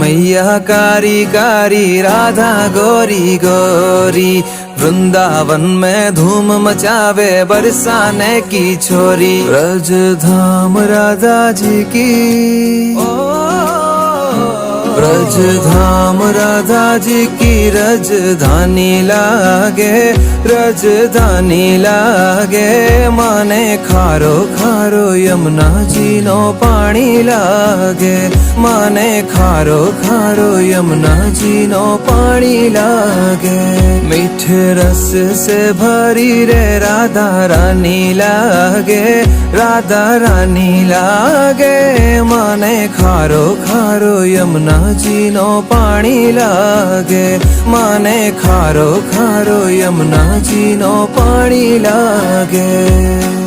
मैया कारी कारी राधा गोरी गोरी, वृंदावन में धूम मचावे बरसाने की छोरी। ब्रज धाम राधा जी की, ब्रज धाम राधा जी की रजधानी लागे, रजधानी लागे। माने खारो खारो यमुना जी नो पानी लागे, माने खारो खारो यमुना जी नो पानी लागे। मीठे रस से भरी रे राधा रानी लागे, राधा रानी लागे। माने खारो खारो यमुना जी नो पानी लागे, माने खारो खारो यमुना जी नो पानी लागे।